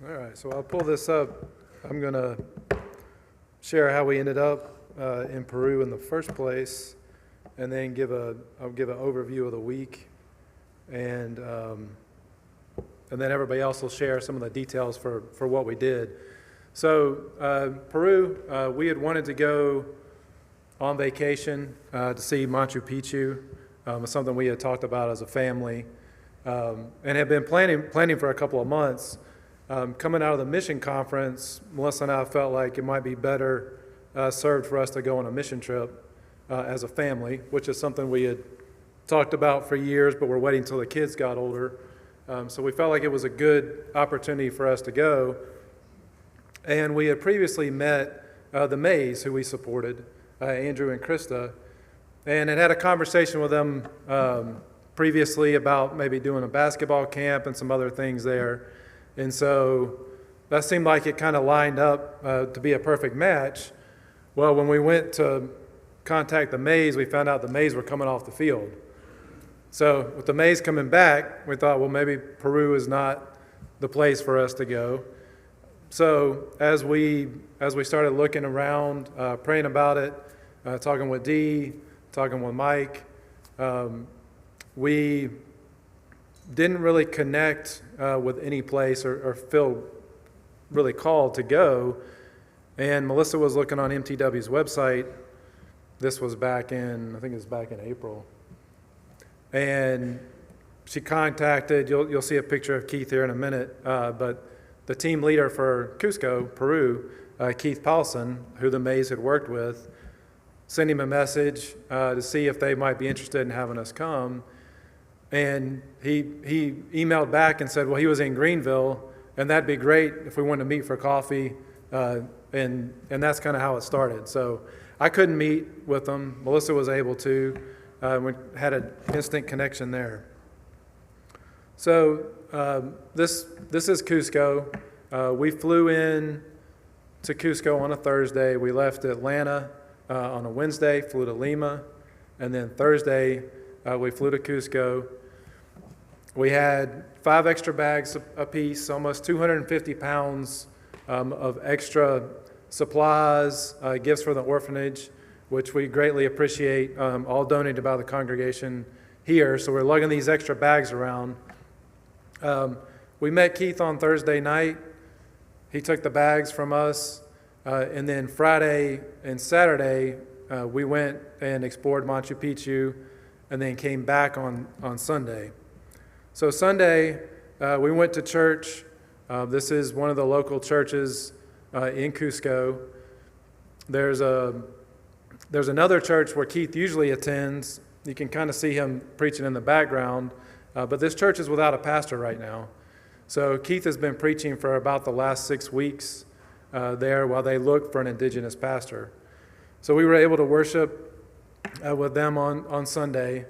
All right, so I'll pull this up. I'm going to share how we ended up in Peru in the first place, and then I'll give an overview of the week, and then everybody else will share some of the details for what we did. So Peru, we had wanted to go on vacation to see Machu Picchu. It's something we had talked about as a family, and had been planning for a couple of months. Coming out of the mission conference, Melissa and I felt like it might be better served for us to go on a mission trip as a family, which is something we had talked about for years, but we're waiting until the kids got older. So we felt like it was a good opportunity for us to go. And we had previously met the Mays, who we supported, Andrew and Krista, and had a conversation with them previously about maybe doing a basketball camp and some other things there. And so that seemed like it kind of lined up to be a perfect match. Well, when we went to contact the Mays, we found out the Mays were coming off the field. So with the Mays coming back, we thought, well, maybe Peru is not the place for us to go. So as we started looking around, praying about it, talking with Dee, talking with Mike, we didn't really connect with any place or feel really called to go. And Melissa was looking on MTW's website. This was I think it was back in April. And she contacted, you'll see a picture of Keith here in a minute, but the team leader for Cusco, Peru, Keith Paulson, who the Mays had worked with, sent him a message to see if they might be interested in having us come. And he emailed back and said, well, he was in Greenville, and that'd be great if we wanted to meet for coffee. And that's kind of how it started. So I couldn't meet with them. Melissa was able to. We had an instant connection there. So this is Cusco. We flew in to Cusco on a Thursday. We left Atlanta on a Wednesday, flew to Lima, and then Thursday we flew to Cusco. We had 5 extra bags apiece, almost 250 pounds of extra supplies, gifts for the orphanage, which we greatly appreciate, all donated by the congregation here. So we're lugging these extra bags around. We met Keith on Thursday night. He took the bags from us. And then Friday and Saturday, we went and explored Machu Picchu and then came back on Sunday. So Sunday, we went to church. This is one of the local churches in Cusco. There's another church where Keith usually attends. You can kind of see him preaching in the background. But this church is without a pastor right now. So Keith has been preaching for about the last 6 weeks there while they look for an indigenous pastor. So we were able to worship with them on Sunday.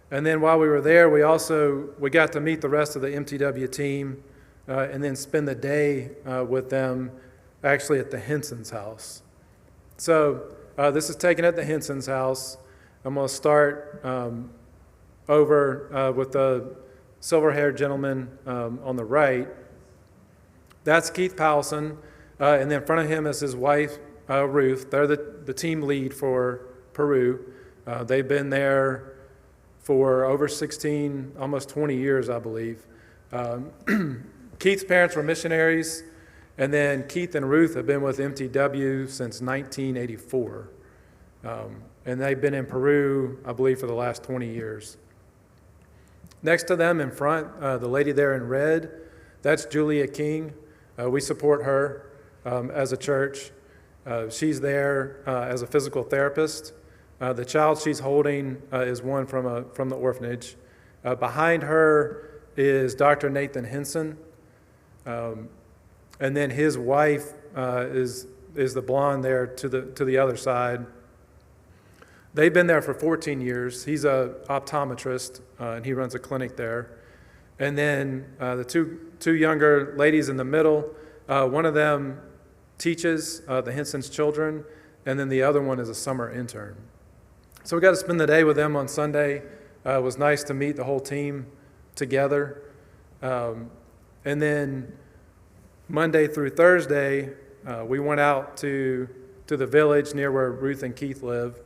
And then while we were there, we got to meet the rest of the MTW team and then spend the day with them actually at the Henson's house. So this is taken at the Henson's house. I'm going to start over with the silver-haired gentleman on the right. That's Keith Powelson, and then in front of him is his wife, Ruth. They're the team lead for Peru. They've been there for over 16, almost 20 years, I believe. Keith's parents were missionaries, and then Keith and Ruth have been with MTW since 1984. And they've been in Peru, I believe, for the last 20 years. Next to them in front, the lady there in red, that's Julia King. We support her as a church. She's there as a physical therapist. The child she's holding is one from the orphanage. Behind her is Dr. Nathan Henson. And then his wife is the blonde there to the other side. They've been there for 14 years. He's an optometrist, and he runs a clinic there. And then the two younger ladies in the middle, one of them teaches the Henson's children, and then the other one is a summer intern. So we got to spend the day with them on Sunday. It was nice to meet the whole team together. And then Monday through Thursday, we went out to the village near where Ruth and Keith live.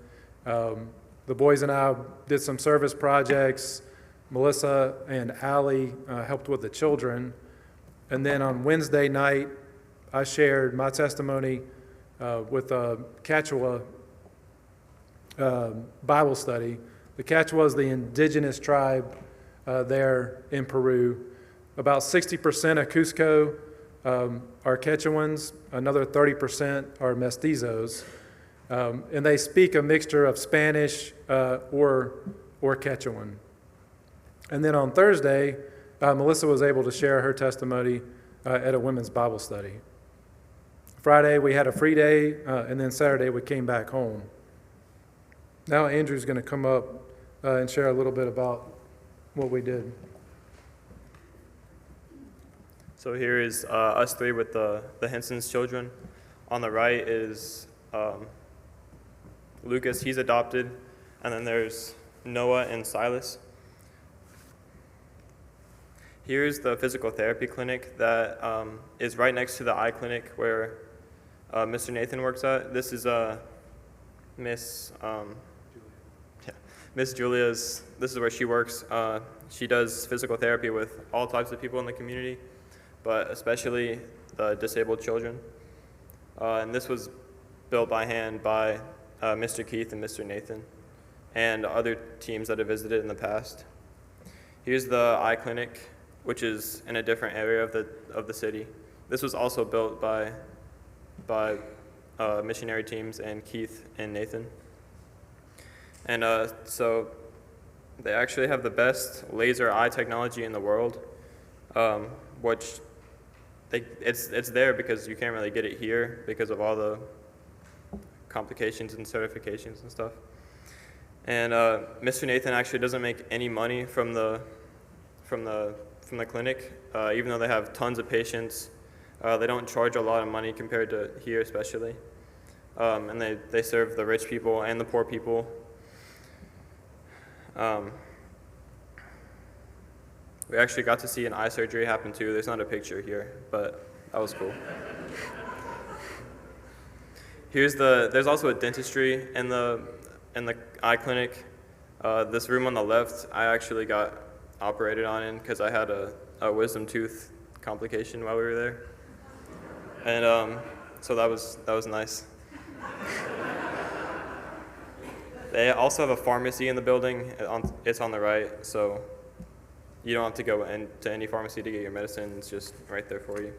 The boys and I did some service projects. Melissa and Allie helped with the children. And then on Wednesday night, I shared my testimony with a Quechua Bible study. The Quechua is the indigenous tribe there in Peru. About 60% of Cusco are Quechuans, another 30% are mestizos, and they speak a mixture of Spanish or Quechuan. And then on Thursday, Melissa was able to share her testimony at a women's Bible study. Friday, we had a free day, and then Saturday, we came back home. Now Andrew's going to come up and share a little bit about what we did. So here is us three with the Henson's children. On the right is Lucas, he's adopted, and then there's Noah and Silas. Here's the physical therapy clinic that is right next to the eye clinic where Mr. Nathan works at. This is Miss Julia's, this is where she works. She does physical therapy with all types of people in the community, but especially the disabled children. And this was built by hand by Mr. Keith and Mr. Nathan and other teams that have visited in the past. Here's the eye clinic, which is in a different area of the city. This was also built by missionary teams and Keith and Nathan. And so they actually have the best laser eye technology in the world, which it's there because you can't really get it here because of all the complications and certifications and stuff. And Mr. Nathan actually doesn't make any money from the clinic, even though they have tons of patients. They don't charge a lot of money compared to here, especially. And they serve the rich people and the poor people. We actually got to see an eye surgery happen too. There's not a picture here, but that was cool. There's also a dentistry in the eye clinic. This room on the left, I actually got operated on in because I had a wisdom tooth complication while we were there. And so that was nice. They also have a pharmacy in the building. It's on the right, so you don't have to go into any pharmacy to get your medicine. It's just right there for you.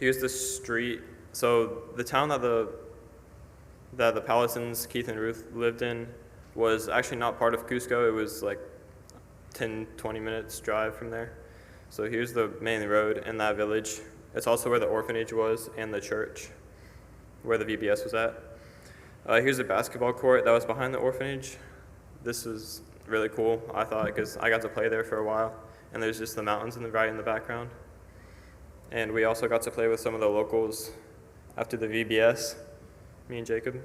Here's the street. So the town that the Palatins, Keith and Ruth, lived in was actually not part of Cusco. It was like 10, 20 minutes drive from there. So here's the main road in that village. It's also where the orphanage was and the church, where the VBS was at. Here's a basketball court that was behind the orphanage. This was really cool, I thought, because I got to play there for a while, and there's just the mountains right in the background. And we also got to play with some of the locals after the VBS, me and Jacob.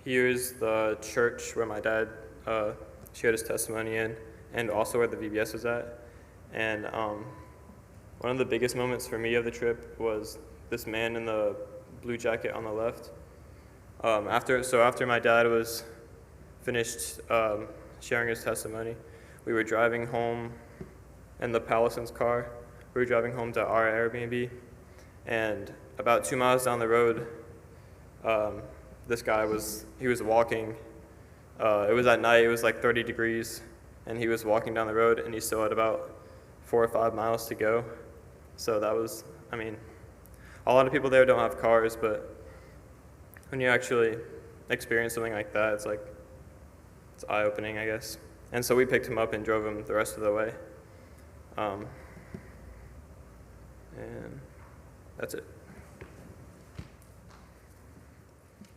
Here's the church where my dad shared his testimony in, and also where the VBS was at. And one of the biggest moments for me of the trip was this man in the blue jacket on the left. After my dad was finished sharing his testimony, we were driving home in the Palison's car. We were driving home to our Airbnb, and about 2 miles down the road, this guy was walking. It was at night, it was like 30 degrees, and he was walking down the road, and he still had about 4 or 5 miles to go. So that was, a lot of people there don't have cars, but when you actually experience something like that, it's eye-opening, I guess. And so we picked him up and drove him the rest of the way. And that's it.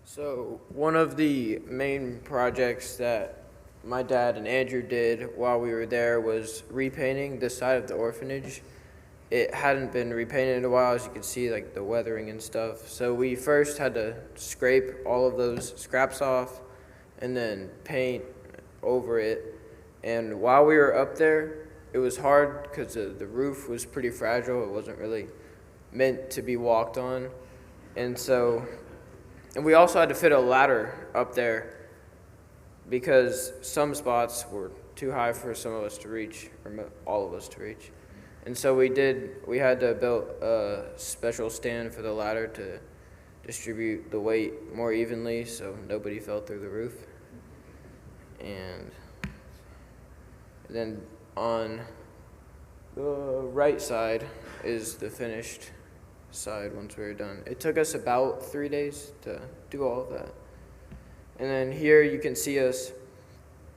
So one of the main projects that my dad and Andrew did while we were there was repainting this side of the orphanage. It hadn't been repainted in a while, as you can see, like the weathering and stuff. So we first had to scrape all of those scraps off and then paint over it. And while we were up there, it was hard because the roof was pretty fragile. It wasn't really meant to be walked on. And we also had to fit a ladder up there because some spots were too high for some of us to reach, or all of us to reach. And so we had to build a special stand for the ladder to distribute the weight more evenly so nobody fell through the roof. And then on the right side is the finished side once we were done. It took us about 3 days to do all of that. And then here you can see us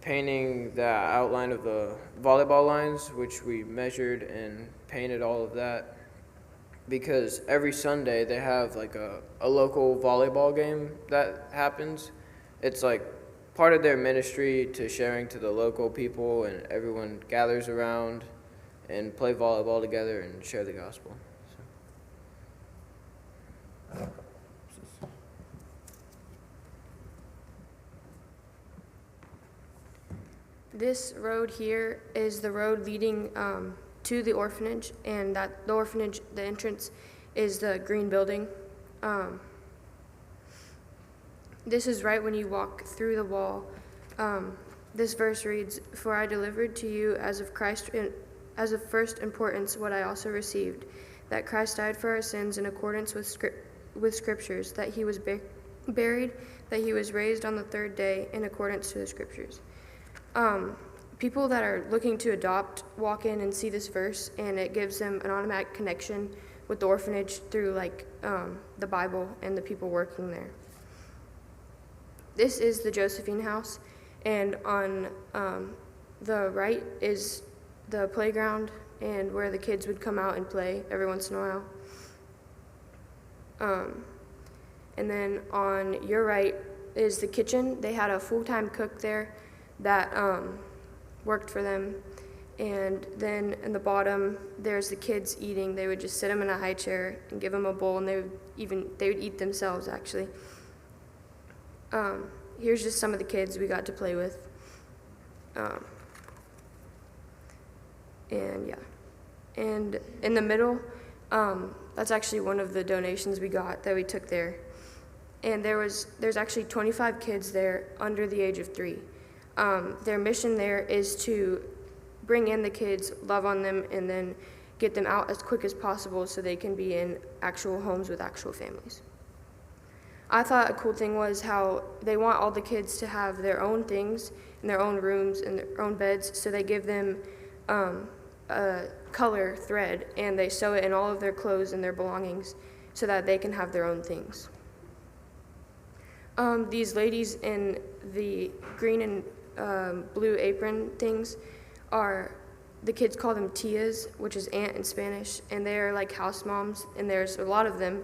painting the outline of the volleyball lines, which we measured and painted all of that. Because every Sunday they have like a local volleyball game that happens. It's like part of their ministry to sharing to the local people, and everyone gathers around and play volleyball together and share the gospel. This road here is the road leading to the orphanage, and the orphanage, the entrance is the green building. This is right when you walk through the wall. This verse reads, "For I delivered to you as of first importance what I also received, that Christ died for our sins in accordance with Scriptures, that he was buried, that he was raised on the third day in accordance to the Scriptures." People that are looking to adopt walk in and see this verse, and it gives them an automatic connection with the orphanage through the Bible and the people working there. This is the Josephine house, and on the right is the playground and where the kids would come out and play every once in a while. And then on your right is the kitchen. They had a full-time cook there that worked for them. And then in the bottom, there's the kids eating. They would just sit them in a high chair and give them a bowl, and they would eat themselves, actually. Here's just some of the kids we got to play with. And yeah. And in the middle, that's actually one of the donations we got that we took there. And there's actually 25 kids there under the age of 3. Their mission there is to bring in the kids, love on them, and then get them out as quick as possible so they can be in actual homes with actual families. I thought a cool thing was how they want all the kids to have their own things in their own rooms and their own beds, so they give them a color thread, and they sew it in all of their clothes and their belongings so that they can have their own things. These ladies in the green and blue apron things the kids call them tias, which is aunt in Spanish, and they're like house moms, and there's a lot of them,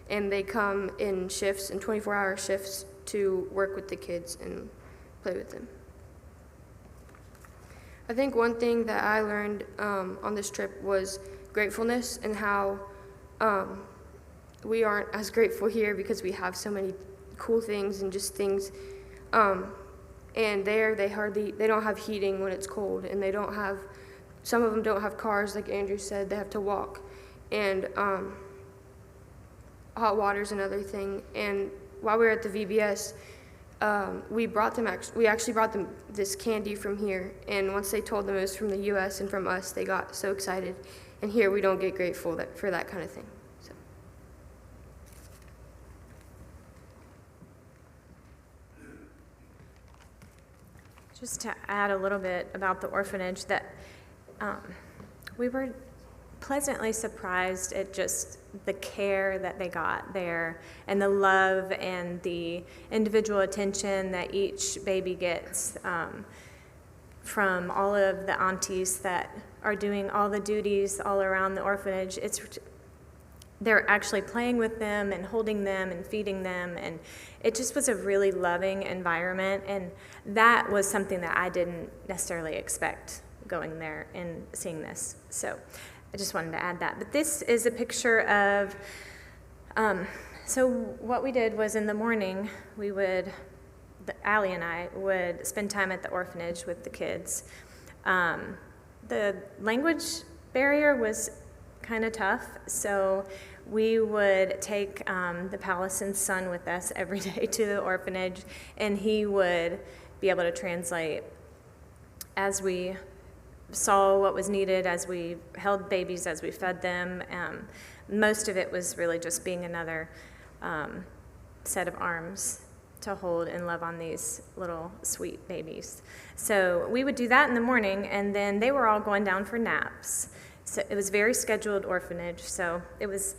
and they come in shifts, in 24-hour shifts, to work with the kids and play with them. I think one thing that I learned on this trip was gratefulness, and how we aren't as grateful here because we have so many cool things and just things. And there they don't have heating when it's cold, and some of them don't have cars, like Andrew said. They have to walk, and hot water's another thing. And while we were at the VBS, we actually brought them this candy from here, and once they told them it was from the U.S. and from us, they got so excited. And here we don't get grateful for that kind of thing. So. Just to add a little bit about the orphanage, that we were pleasantly surprised at just the care that they got there, and the love and the individual attention that each baby gets from all of the aunties that are doing all the duties all around the orphanage. They're actually playing with them and holding them and feeding them, and it just was a really loving environment, and that was something that I didn't necessarily expect going there and seeing this. So I just wanted to add that. But this is a picture of, so what we did was in the morning, Allie and I would spend time at the orphanage with the kids, The language barrier was kind of tough, so we would take the Pallison's son with us every day to the orphanage, and he would be able to translate as we saw what was needed, as we held babies, as we fed them. Most of it was really just being another set of arms to hold and love on these little sweet babies. So we would do that in the morning, and then they were all going down for naps. So it was very scheduled orphanage, so it was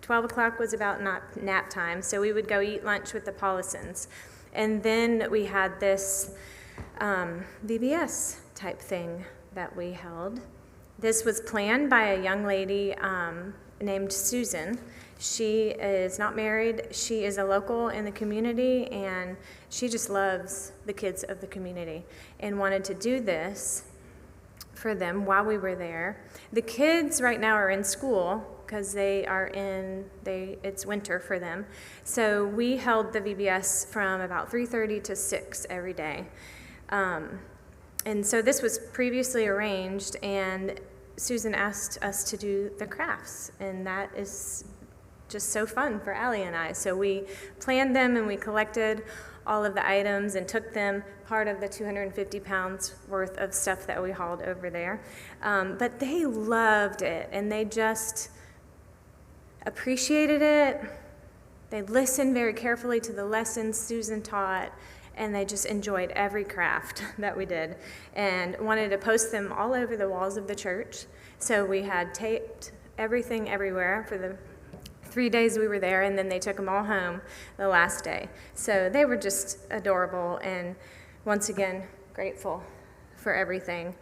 12 o'clock was about nap time, so we would go eat lunch with the Paulisons. And then we had this VBS type thing that we held. This was planned by a young lady named Susan. She is not married. She is a local in the community, and she just loves the kids of the community and wanted to do this for them while we were there. The kids right now are in school because it's winter for them. So we held the VBS from about 3:30 to 6 every day. And so this was previously arranged, and Susan asked us to do the crafts, and that is just so fun for Allie and I. So we planned them, and we collected all of the items and took them, part of the 250 pounds worth of stuff that we hauled over there. But they loved it, and they just appreciated it. They listened very carefully to the lessons Susan taught, and they just enjoyed every craft that we did and wanted to post them all over the walls of the church. So we had taped everything everywhere for the 3 days we were there, and then they took them all home the last day. So they were just adorable, and once again, grateful for everything.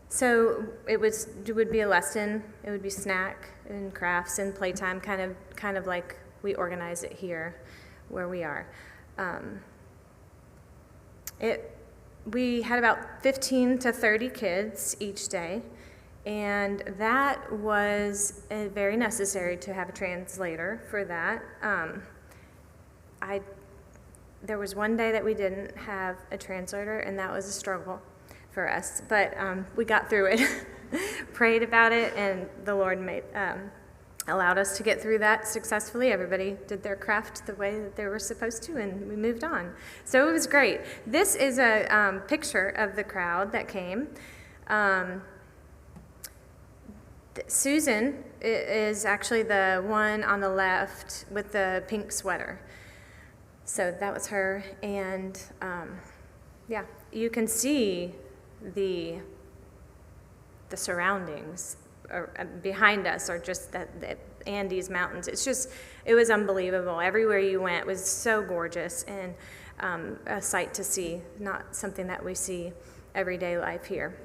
So it would be a lesson. It would be snack and crafts and playtime, kind of like we organize it here where we are. We had about 15 to 30 kids each day, and that was very necessary to have a translator for that. There was one day that we didn't have a translator, and that was a struggle for us, but we got through it, prayed about it, and the Lord allowed us to get through that successfully. Everybody did their craft the way that they were supposed to, and we moved on. So it was great. This is a picture of the crowd that came. Susan is actually the one on the left with the pink sweater. So that was her, and yeah, you can see the surroundings behind us are just the Andes Mountains. It was unbelievable. Everywhere you went was so gorgeous and a sight to see, not something that we see everyday life here.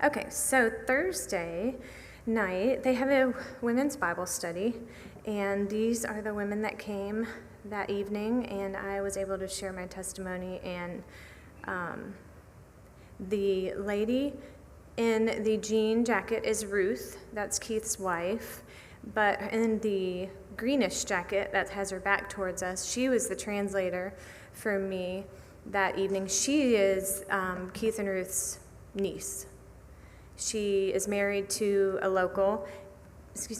Okay, so Thursday night, they have a women's Bible study, and these are the women that came that evening, and I was able to share my testimony, and the lady in the jean jacket is Ruth, that's Keith's wife, but in the greenish jacket that has her back towards us, she was the translator for me that evening. She is Keith and Ruth's niece. She is married to a local,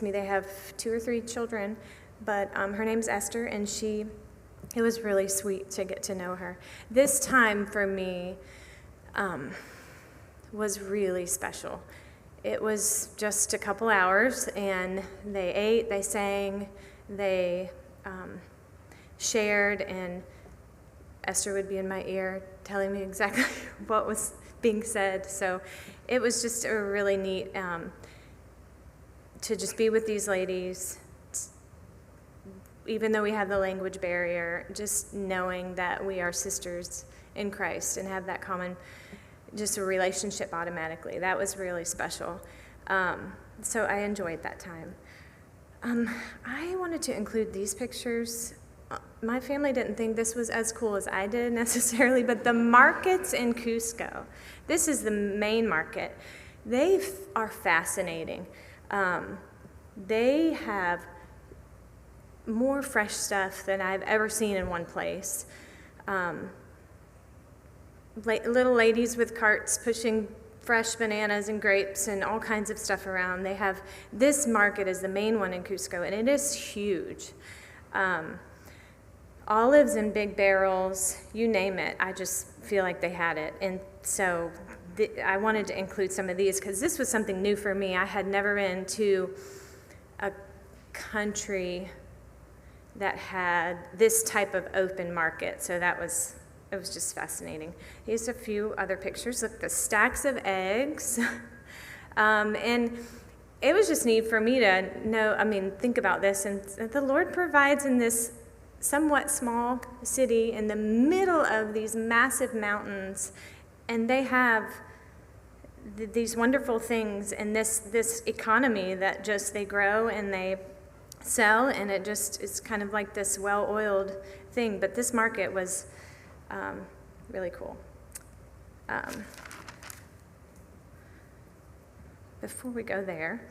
they have 2 or 3 children, but her name's Esther, and it was really sweet to get to know her. This time for me was really special. It was just a couple hours, and they ate, they sang, they shared, and Esther would be in my ear telling me exactly what was being said. So it was just a really neat to just be with these ladies, even though we have the language barrier, just knowing that we are sisters in Christ and have that common, just a relationship automatically. That was really special. So I enjoyed that time. I wanted to include these pictures. My family didn't think this was as cool as I did necessarily, but the markets in Cusco, this is the main market. They are fascinating. They have more fresh stuff than I've ever seen in one place. little ladies with carts pushing fresh bananas and grapes and all kinds of stuff around. They have, this market is the main one in Cusco, and it is huge. Olives in big barrels, you name it. I just feel like they had it. And so I wanted to include some of these because this was something new for me. I had never been to a country that had this type of open market. So it was just fascinating. Here's a few other pictures. Look, the stacks of eggs. And it was just neat for me to know, think about this. And the Lord provides in this somewhat small city in the middle of these massive mountains. And they have these wonderful things and this economy that just they grow and they sell, and it just is kind of like this well-oiled thing. But this market was really cool. Before we go there,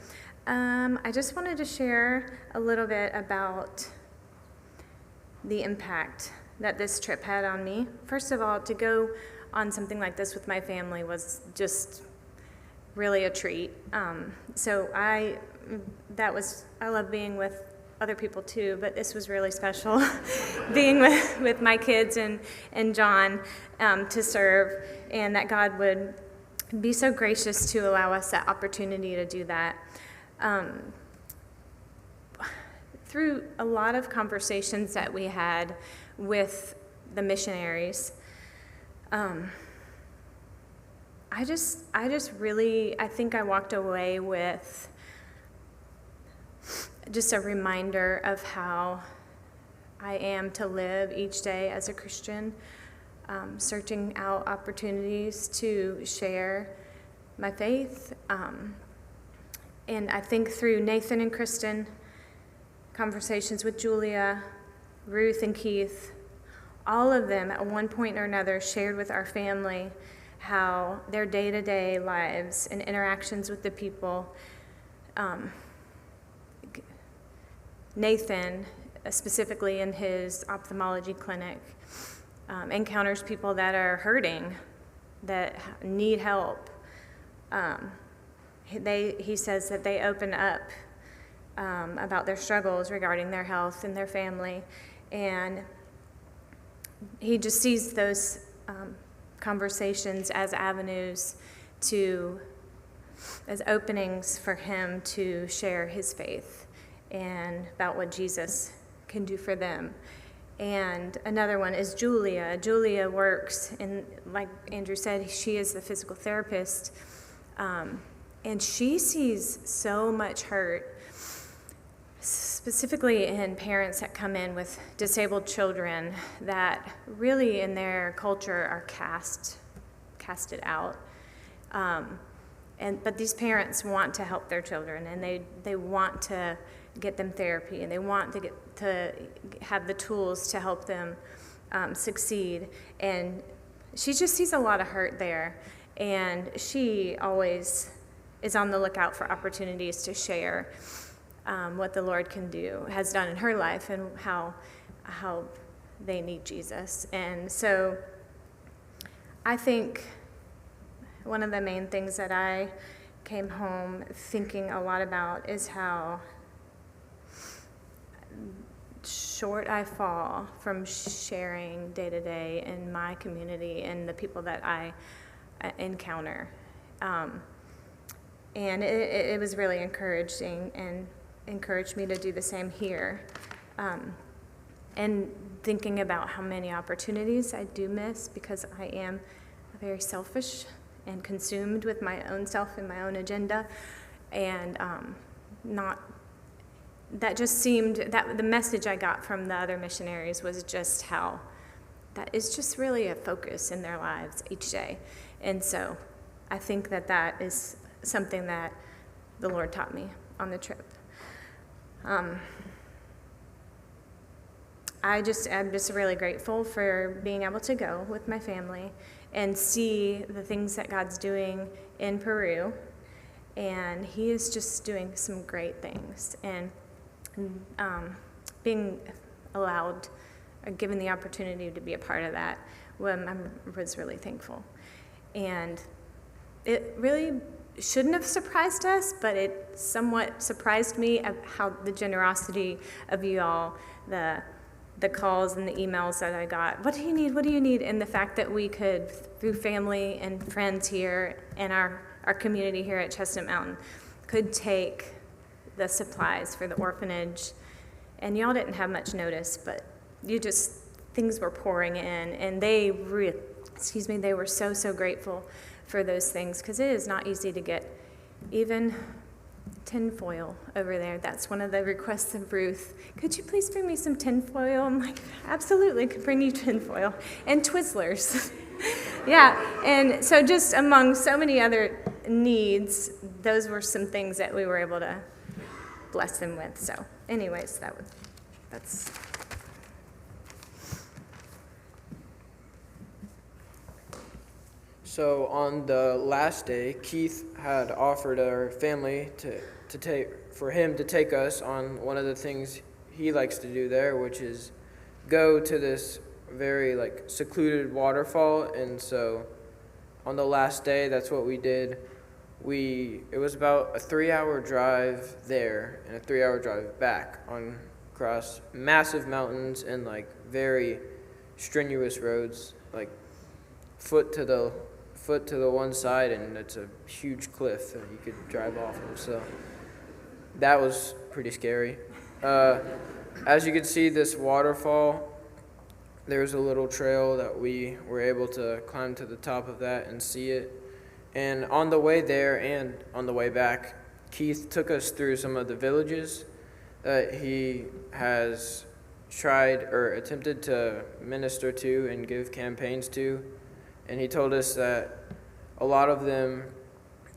I just wanted to share a little bit about the impact that this trip had on me. First of all, to go on something like this with my family was just really a treat. So I love being with other people too, but this was really special, being with my kids and John to serve, and that God would be so gracious to allow us that opportunity to do that. Through a lot of conversations that we had with the missionaries, I think I walked away with just a reminder of how I am to live each day as a Christian, searching out opportunities to share my faith. And I think through Nathan and Kristen, conversations with Julia, Ruth and Keith, all of them at one point or another shared with our family how their day-to-day lives and interactions with the people, Nathan, specifically in his ophthalmology clinic, encounters people that are hurting, that need help. He says that they open up about their struggles regarding their health and their family, and he just sees those conversations as avenues as openings for him to share his faith and about what Jesus can do for them. And another one is Julia. Julia works, and like Andrew said, she is the physical therapist, and she sees so much hurt, specifically in parents that come in with disabled children that really in their culture are casted out. But these parents want to help their children, and they want to get them therapy, and they want to have the tools to help them succeed. And she just sees a lot of hurt there, and she always is on the lookout for opportunities to share what the Lord has done in her life, and how they need Jesus. And so I think one of the main things that I came home thinking a lot about is how short I fall from sharing day to day in my community and the people that I encounter. And it was really encouraging and encouraged me to do the same here. And thinking about how many opportunities I do miss because I am very selfish and consumed with my own self and my own agenda, and that just seemed that the message I got from the other missionaries was just how that is just really a focus in their lives each day. And so I think that is something that the Lord taught me on the trip. I'm just really grateful for being able to go with my family and see the things that God's doing in Peru. And he is just doing some great things. And being allowed given the opportunity to be a part of that, I was really thankful. And it really shouldn't have surprised us, but it somewhat surprised me of how the generosity of you all, the calls and the emails that I got. What do you need? What do you need? And the fact that we could, through family and friends here and our community here at Chestnut Mountain, could take the supplies for the orphanage. And y'all didn't have much notice, but things were pouring in, and they were so grateful for those things, because it is not easy to get even tinfoil over there. That's one of the requests of Ruth. Could you please bring me some tinfoil? I'm like, absolutely, could bring you tinfoil. And Twizzlers. Yeah, and so just among so many other needs, those were some things that we were able to bless them with. So anyways, that's... So on the last day, Keith had offered our family for him to take us on one of the things he likes to do there, which is go to this very secluded waterfall. And so on the last day, that's what we did. It was about a 3-hour drive there and a 3-hour drive back across massive mountains and very strenuous roads, foot to the one side, and it's a huge cliff that you could drive off of. So that was pretty scary. As you can see, this waterfall, there's a little trail that we were able to climb to the top of that and see it. And on the way there and on the way back, Keith took us through some of the villages that he has tried or attempted to minister to and give campaigns to. And he told us that a lot of them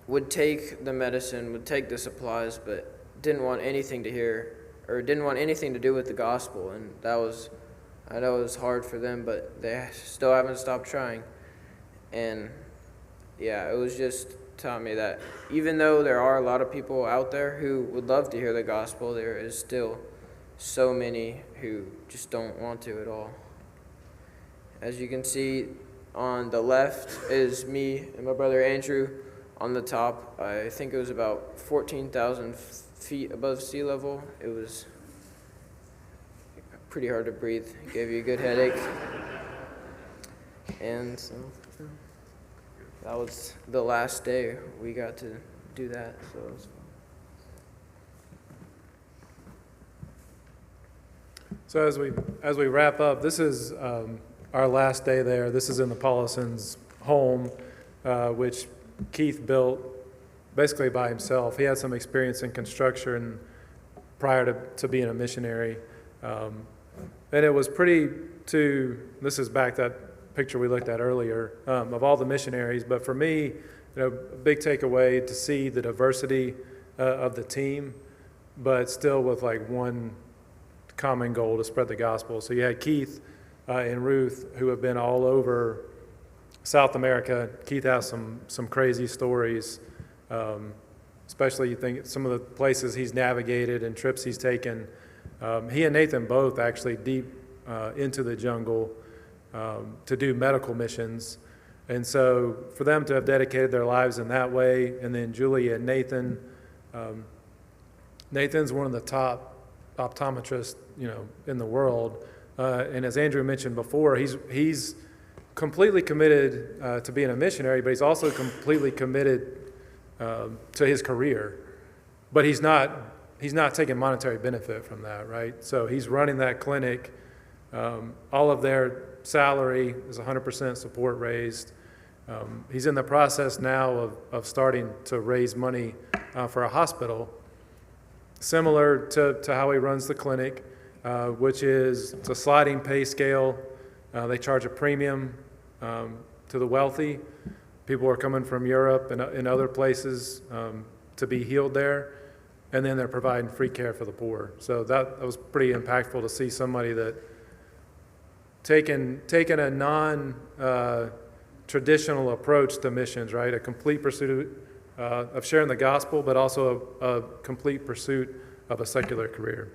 would take the medicine, would take the supplies, but didn't want anything to hear or didn't want anything to do with the gospel. And I know it was hard for them, but they still haven't stopped trying. And yeah, it was just taught me that even though there are a lot of people out there who would love to hear the gospel, there is still so many who just don't want to at all. As you can see, on the left is me and my brother Andrew. On the top, I think it was about 14,000 feet above sea level. It was pretty hard to breathe. It gave you a good headache. And so that was the last day we got to do that. So it was fun. So as we wrap up, this is our last day there. This is in the Paulison's home, which Keith built basically by himself. He had some experience in construction prior to being a missionary. And it was this is back that picture we looked at earlier, of all the missionaries. But for me, a big takeaway to see the diversity of the team, but still with one common goal to spread the gospel. So you had Keith and Ruth, who have been all over South America. Keith has some crazy stories, especially you think some of the places he's navigated and trips he's taken. He and Nathan both actually deep into the jungle to do medical missions. And so for them to have dedicated their lives in that way, and then Julie and Nathan, Nathan's one of the top optometrists, in the world. And as Andrew mentioned before, he's completely committed to being a missionary, but he's also completely committed to his career. But he's not taking monetary benefit from that, right? So he's running that clinic. All of their salary is 100% support raised. He's in the process now of starting to raise money for a hospital, similar to how he runs the clinic, which is it's a sliding pay scale. They charge a premium to the wealthy. People are coming from Europe and other places to be healed there, and then they're providing free care for the poor. So that was pretty impactful to see somebody that taken a non-traditional approach to missions, right? A complete pursuit of sharing the gospel, but also a complete pursuit of a secular career.